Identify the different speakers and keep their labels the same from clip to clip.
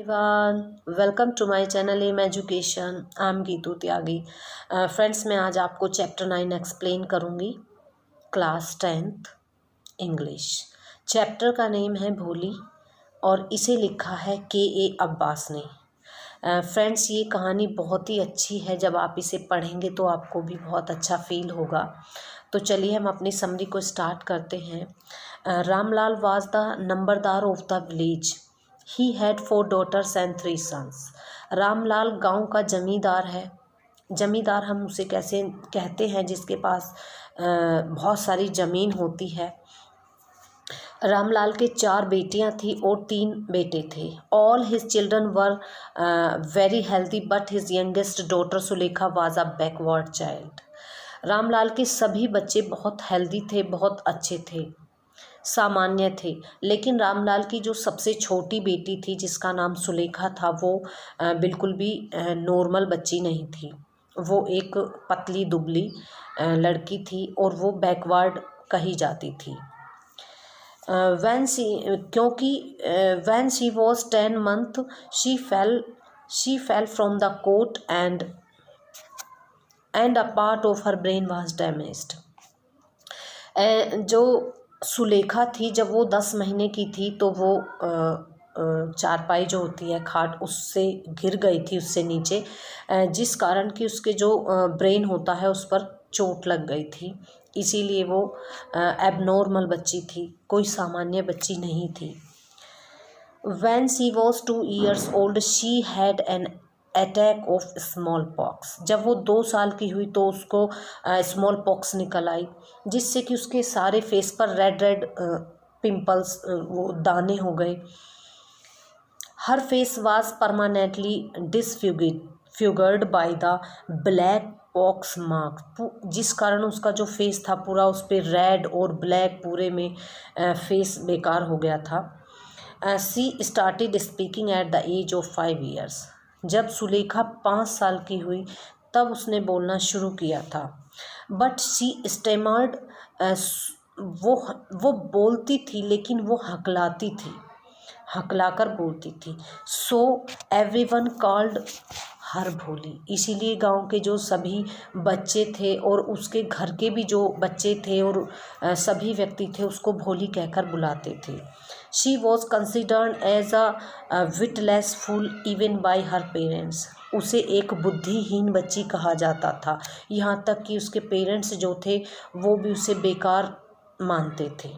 Speaker 1: Everyone, welcome to my channel M Education. I am Geetu Tyagi. Friends, मैं आज आपको chapter 9 explain करूँगी। Class 10th English. चैप्टर का name है भोली और इसे लिखा है के अब्बास ने। फ्रेंड्स, ये कहानी बहुत ही अच्छी है। जब आप इसे पढ़ेंगे तो आपको भी बहुत अच्छा फील होगा। तो चलिए हम अपनी समरी को स्टार्ट करते हैं। Ramlal was the numberdar of the village. He had 4 daughters and 3 sons। Ramlal गांव का जमींदार है। जमींदार हम उसे कैसे कहते हैं जिसके पास बहुत सारी ज़मीन होती है। रामलाल के 4 बेटियां थी और 3 बेटे थे। All his children were very healthy but his youngest daughter Sulekha was a backward child. Ramlal के सभी बच्चे बहुत हेल्दी थे, बहुत अच्छे थे, सामान्य थे, लेकिन रामलाल की जो सबसे छोटी बेटी थी जिसका नाम सुलेखा था वो बिल्कुल भी नॉर्मल बच्ची नहीं थी। वो एक पतली दुबली लड़की थी और वो बैकवर्ड कही जाती थी। When she was 10 months she fell from the cot and a part of her brain was damaged. जो सुलेखा थी, जब वो 10 महीने की थी तो वो चारपाई जो होती है, खाट, उससे गिर गई थी, उससे नीचे, जिस कारण कि उसके जो ब्रेन होता है उस पर चोट लग गई थी। इसीलिए वो एबनॉर्मल बच्ची थी, कोई सामान्य बच्ची नहीं थी। When she was 2 years old, she had an attack of small pox. जब वो 2 साल की हुई तो उसको स्मॉल पॉक्स निकल आई, जिससे कि उसके सारे फेस पर रेड रेड पिंपल्स, वो दाने हो गए। Her face was permanently disfigured by the black pox mark, जिस कारण उसका जो फेस था पूरा उस पर रेड और ब्लैक पूरे में फेस बेकार हो गया था। She started speaking at the age of 5 years। जब सुलेखा 5 साल की हुई तब उसने बोलना शुरू किया था। बट शी स्टेमर्ड, वो बोलती थी लेकिन वो हकलाती थी, हकलाकर बोलती थी। सो एवरीवन कॉल्ड हर भोली। इसीलिए गांव के जो सभी बच्चे थे और उसके घर के भी जो बच्चे थे और सभी व्यक्ति थे उसको भोली कहकर बुलाते थे। She was considered as a witless fool even by her parents. उसे एक बुद्धिहीन बच्ची कहा जाता था, यहाँ तक कि उसके पेरेंट्स जो थे वो भी उसे बेकार मानते थे।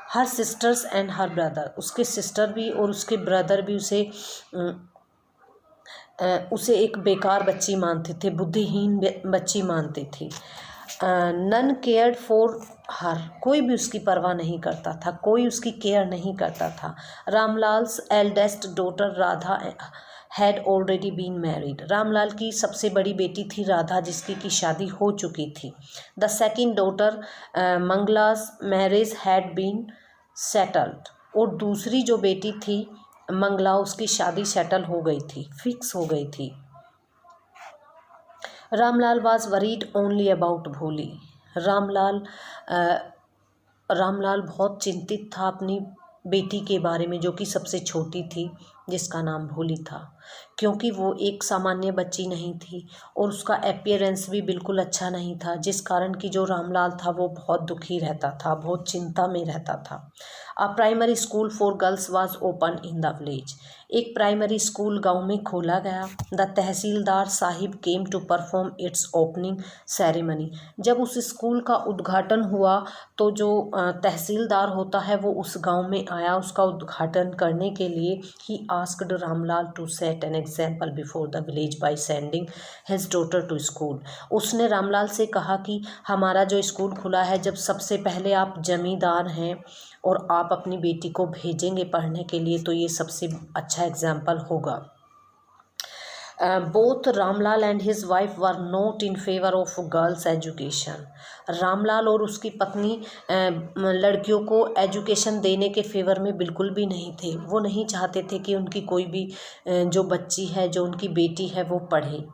Speaker 1: हर सिस्टर्स एंड हर ब्रदर, उसके सिस्टर भी और उसके ब्रदर भी उसे एक बेकार बच्ची मानते थे, बुद्धिहीन बच्ची मानते थे। नन केयर्ड फॉर हर, कोई भी उसकी परवाह नहीं करता था, कोई उसकी केयर नहीं करता था। Ramlal's eldest daughter Radha had already been married. Ramlal की सबसे बड़ी बेटी थी राधा, जिसकी की शादी हो चुकी थी। The second daughter Mangala's marriage had been settled, और दूसरी जो बेटी थी मंगला, उसकी शादी सेटल हो गई थी, फिक्स हो गई थी। Ramlal was worried only about भोली। रामलाल बहुत चिंतित था अपनी बेटी के बारे में, जो कि सबसे छोटी थी, जिसका नाम भोली था, क्योंकि वो एक सामान्य बच्ची नहीं थी और उसका अपीयरेंस भी बिल्कुल अच्छा नहीं था, जिस कारण कि जो रामलाल था वो बहुत दुखी रहता था, बहुत चिंता में रहता था। A primary school for girls was open in the village. एक प्राइमरी स्कूल गांव में खोला गया। The tehsildar sahib came to perform its opening ceremony. जब उस स्कूल का उद्घाटन हुआ तो जो तहसीलदार होता है वो उस गांव में आया उसका उद्घाटन करने के लिए। He asked Ramlal to set an example before the village by sending his daughter to school. उसने रामलाल से कहा कि हमारा जो स्कूल खुला है, जब सबसे पहले आप जमींदार हैं और आप अपनी बेटी को भेजेंगे पढ़ने के लिए, तो ये सबसे अच्छा एग्जाम्पल होगा। Both Ramlal and his wife were not in favour of girls education. Ramlal और उसकी पत्नी लड़कियों को एजुकेशन देने के फेवर में बिल्कुल भी नहीं थे। वो नहीं चाहते थे कि उनकी कोई भी जो बच्ची है, जो उनकी बेटी है, वो पढ़े।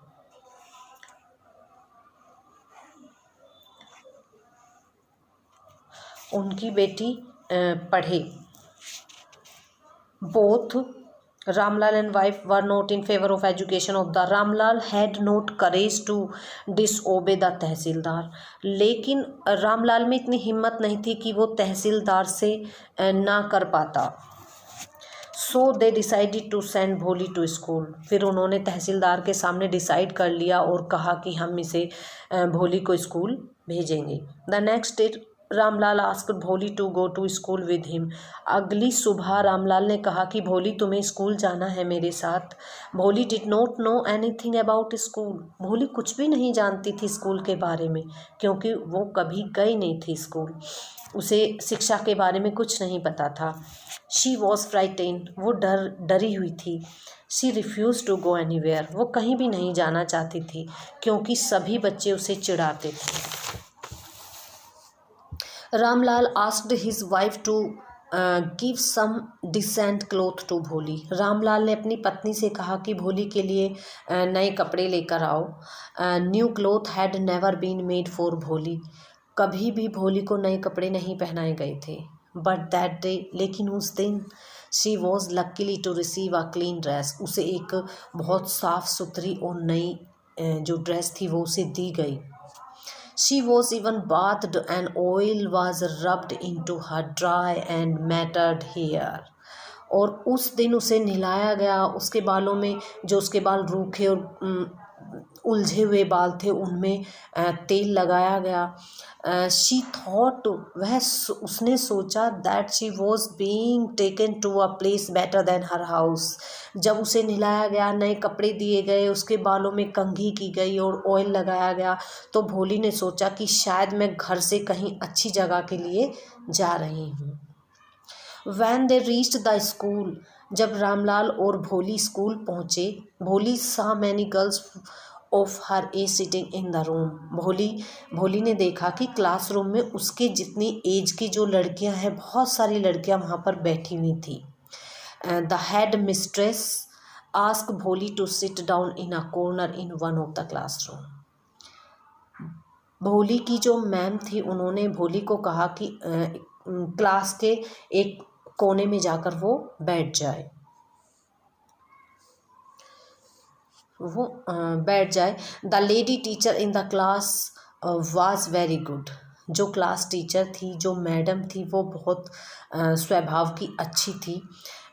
Speaker 1: उनकी बेटी पढ़े। Both Ramlal and wife were not in favor of education of the Ramlal had not courage to disobey the तहसीलदार, लेकिन रामलाल में इतनी हिम्मत नहीं थी कि वो तहसीलदार से ना कर पाता। सो दे डिसाइडेड टू सेंड भोली टू स्कूल, फिर उन्होंने तहसीलदार के सामने डिसाइड कर लिया और कहा कि हम इसे भोली को स्कूल भेजेंगे। The next day Ramlal asked Bholi to go to school with him, अगली सुबह रामलाल ने कहा कि भोली तुम्हें स्कूल जाना है मेरे साथ। भोली did not know anything about school, भोली कुछ भी नहीं जानती थी स्कूल के बारे में, क्योंकि वो कभी गई नहीं थी स्कूल, उसे शिक्षा के बारे में कुछ नहीं पता था। शी वॉज फ्राइटेन्ड, वो डरी हुई थी। She refuse to go anywhere, वो कहीं भी नहीं जाना चाहती थी क्योंकि सभी बच्चे उसे चिढ़ाते थे। Ramlal asked his wife to give some decent cloth to Bholi, Ramlal ने अपनी पत्नी से कहा कि भोली के लिए नए कपड़े लेकर आओ। New cloth had never been made for Bholi, कभी भी भोली को नए कपड़े नहीं पहनाए गए थे। बट दैट डे, लेकिन उस दिन, she was luckily to receive a clean dress, उसे एक बहुत साफ सुथरी और नई जो ड्रेस थी वो उसे दी गई। She was even bathed and oil was rubbed into her dry and matted hair, और उस दिन उसे नहलाया गया, उसके बालों में जो उसके बाल रूखे और उलझे हुए बाल थे उनमें तेल लगाया गया। शी थॉट, उसने सोचा that she was being taken to a place better than her house, जब उसे नहलाया गया, नए कपड़े दिए गए, उसके बालों में कंघी की गई और ऑयल लगाया गया, तो भोली ने सोचा कि शायद मैं घर से कहीं अच्छी जगह के लिए जा रही हूँ। When they reached the school, जब रामलाल और भोली स्कूल पहुँचे, भोली saw many girls of her age sitting in the room, भोली ने देखा कि क्लासरूम में उसके जितनी एज की जो लड़कियां हैं, बहुत सारी लड़कियां वहाँ पर बैठी हुई थी। The head mistress asked भोली to sit down in a corner in one of the classroom, भोली की जो मैम थी उन्होंने भोली को कहा कि क्लास के एक कोने में जाकर वो बैठ जाए, the lady teacher in the class was very good, जो क्लास टीचर थी, जो मैडम थी, वो बहुत स्वभाव की अच्छी थी।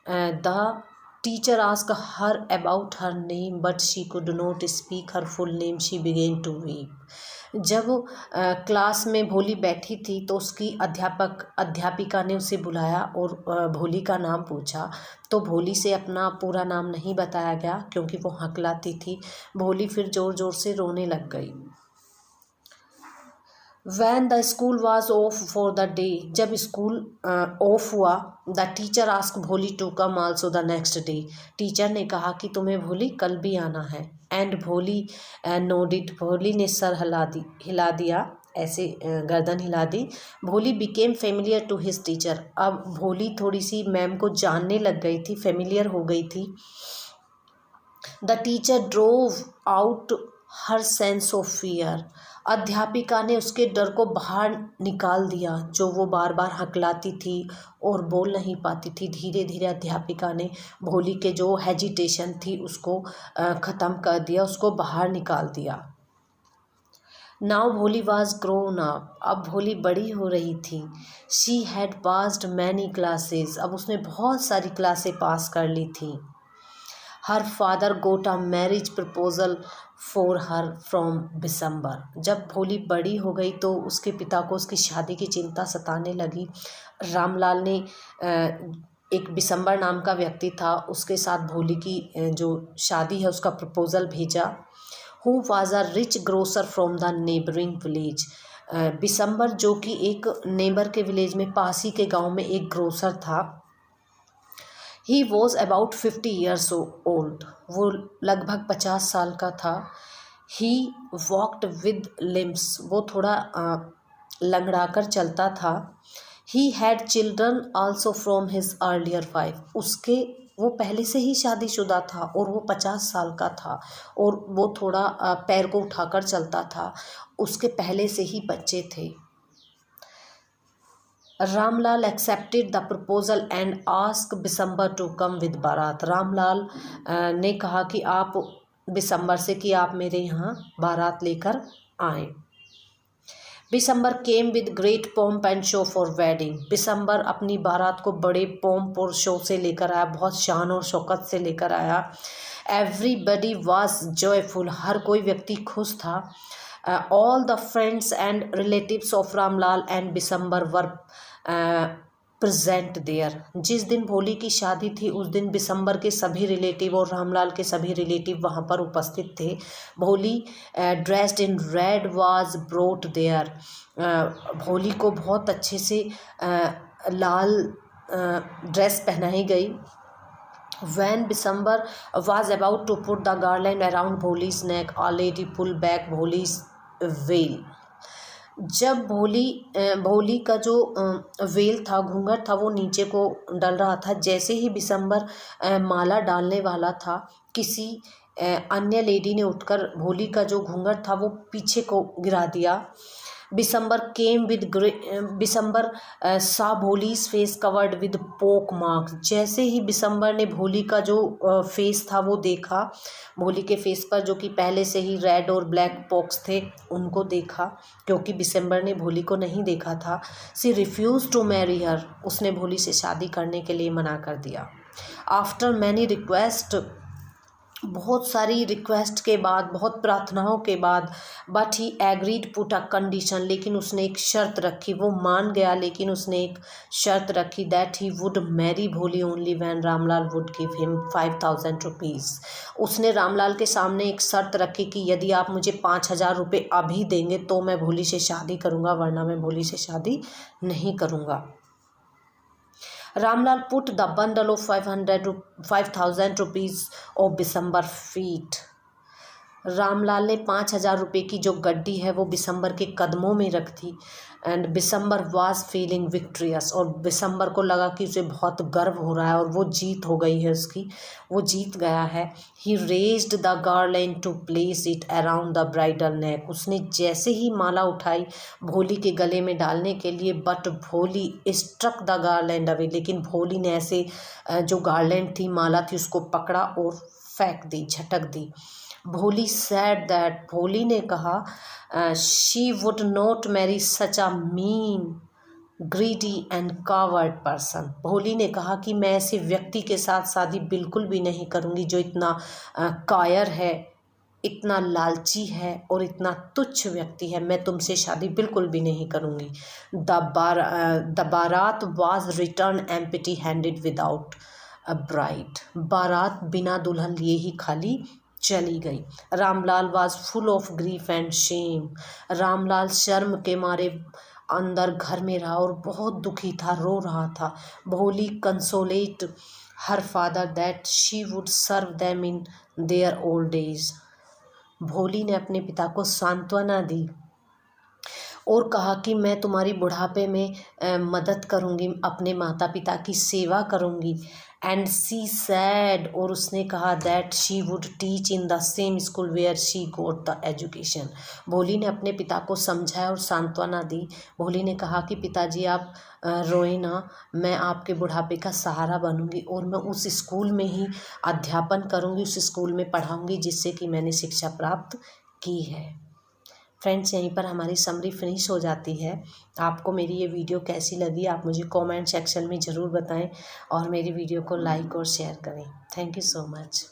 Speaker 1: The teacher ask her about her name but she could not speak her full name, she began to weep, जब क्लास में भोली बैठी थी तो उसकी अध्यापिका ने उसे बुलाया और भोली का नाम पूछा, तो भोली से अपना पूरा नाम नहीं बताया गया क्योंकि वो हकलाती थी। भोली फिर ज़ोर ज़ोर से रोने लग गई। When the school was off for the day, जब स्कूल ऑफ हुआ, the teacher ask Bholi to come also the next day, teacher ने कहा कि तुम्हें भोली कल भी आना है। एंड भोली नोडिड, भोली ने सर हिला दिया, ऐसे गर्दन हिला दी। Bholi became familiar to his teacher, अब भोली थोड़ी सी मैम को जानने लग गई थी, फेमिलियर हो गई थी। The teacher drove out her sense of fear, अध्यापिका ने उसके डर को बाहर निकाल दिया, जो वो बार बार हकलाती थी और बोल नहीं पाती थी। धीरे धीरे अध्यापिका ने भोली के जो हेजिटेशन थी उसको ख़त्म कर दिया, उसको बाहर निकाल दिया। नाउ भोली वॉज ग्रोन अप, अब भोली बड़ी हो रही थी। She had passed many classes, अब उसने बहुत सारी क्लासें पास कर ली थी। Her father got a marriage proposal for her from December, जब भोली बड़ी हो गई तो उसके पिता को उसकी शादी की चिंता सताने लगी। रामलाल ने एक दिसंबर नाम का व्यक्ति था, उसके साथ भोली की जो शादी है उसका प्रपोजल भेजा। Who was a rich grocer from the neighbouring village, Bishamber जो कि एक नेबर के विलेज में, पास ही के गाँव में एक ग्रोसर था। He was about 50 years old, वो लगभग 50 साल का था। ही वॉकड विद लिम्स, वो थोड़ा लंगड़ा कर चलता था। He had children also from his earlier wife, उसके वो पहले से ही शादीशुदा था और वो 50 साल का था और वो थोड़ा पैर को उठाकर चलता था, उसके पहले से ही बच्चे थे। Ramlal accepted the proposal and ask Bishamber to come with baraat. Ramlal ने कहा कि आप बिसम्बर से कि आप मेरे यहाँ बारात लेकर आए। Bishamber came with great pomp and show for wedding. Bishamber अपनी बारात को बड़े पोम्प और शो से लेकर आया, बहुत शान और शौकत से लेकर आया। एवरीबडी वॉज जॉयफुल, हर कोई व्यक्ति खुश था। All the friends and relatives of Ramlal and Bishamber were present there. जिस दिन भोली की शादी थी उस दिन बिसम्बर के सभी रिलेटिव और रामलाल के सभी रिलेटिव वहाँ पर उपस्थित थे। Bholi dressed in red was brought there. Bholi को बहुत अच्छे से लाल ड्रेस पहनाई गई। When Bisambar was about to put the garland around Bholi's neck, a lady pulled back Bholi's veil. जब भोली का जो वेल था, घूंघट था, वो नीचे को डल रहा था। जैसे ही बिसम्बर माला डालने वाला था, किसी अन्य लेडी ने उठकर भोली का जो घूंघट था वो पीछे को गिरा दिया। बिसम्बर सा भोलीज फेस कवर्ड विद पोक मार्क्स। जैसे ही बिसम्बर ने भोली का जो फेस था वो देखा, भोली के फेस पर जो कि पहले से ही रेड और ब्लैक पोक्स थे उनको देखा, क्योंकि बिसम्बर ने भोली को नहीं देखा था। सी रिफ्यूज टू मैरी हर, उसने भोली से शादी करने के लिए मना कर दिया। आफ्टर मैनी रिक्वेस्ट, बहुत सारी रिक्वेस्ट के बाद, बहुत प्रार्थनाओं के बाद, but he agreed put a condition, लेकिन उसने एक शर्त रखी। वो मान गया लेकिन उसने एक शर्त रखी, दैट ही वुड मैरी भोली only when Ramlal would give him 5000 rupees. उसने रामलाल के सामने एक शर्त रखी कि यदि आप मुझे 5000 रुपये अभी देंगे तो मैं भोली से शादी करूँगा, वरना मैं भोली से शादी नहीं करूँगा। Ramlal put the bundle of 5000 rupees of Bishamber feet. Ramlal ने 5000 रुपये की जो गड्डी है वो बिसम्बर के कदमों में रख दी। एंड बिसम्बर वाज फीलिंग विक्ट्रियस, और बिसम्बर को लगा कि उसे बहुत गर्व हो रहा है और वो जीत हो गई है उसकी, वो जीत गया है। He raised the garland to place it around the bridal neck. उसने जैसे ही माला उठाई भोली के गले में डालने के लिए, बट भोली स्ट्रक द गार्लैंड अवे, लेकिन भोली ने ऐसे जो गार्लैंड थी, माला थी, उसको पकड़ा और फेंक दी, झटक दी। भोली सैड दैट, भोली ने कहा she would not marry such a mean greedy and coward person. भोली ने कहा कि मैं ऐसे व्यक्ति के साथ शादी बिल्कुल भी नहीं करूँगी जो इतना कायर है, इतना लालची है और इतना तुच्छ व्यक्ति है। मैं तुमसे शादी बिल्कुल भी नहीं करूँगी। द बारात was written empty handed without a bride. बारात बिना दुल्हन लिए ही खाली चली गई। Ramlal was full of grief and Shem. Ramlal शर्म के मारे अंदर घर में रहा और बहुत दुखी था, रो रहा था। Bholi consoled her father that she would serve them in their old age. Bholi ने अपने पिता को सांत्वना दी और कहा कि मैं तुम्हारी बुढ़ापे में मदद करूँगी, अपने माता पिता की सेवा करूँगी। एंड सी सैड, और उसने कहा that she would teach in the same school where she got the education. Bholi ने अपने पिता को समझाया और सांत्वना दी। भोली ने कहा कि पिताजी आप रोए ना, मैं आपके बुढ़ापे का सहारा बनूंगी और मैं उस स्कूल में ही अध्यापन करूंगी, उस स्कूल में पढ़ाऊंगी जिससे कि मैंने शिक्षा प्राप्त की है। फ्रेंड्स, यहीं पर हमारी समरी फिनिश हो जाती है। आपको मेरी ये वीडियो कैसी लगी आप मुझे कमेंट सेक्शन में ज़रूर बताएं और मेरी वीडियो को लाइक और शेयर करें। Thank you so much.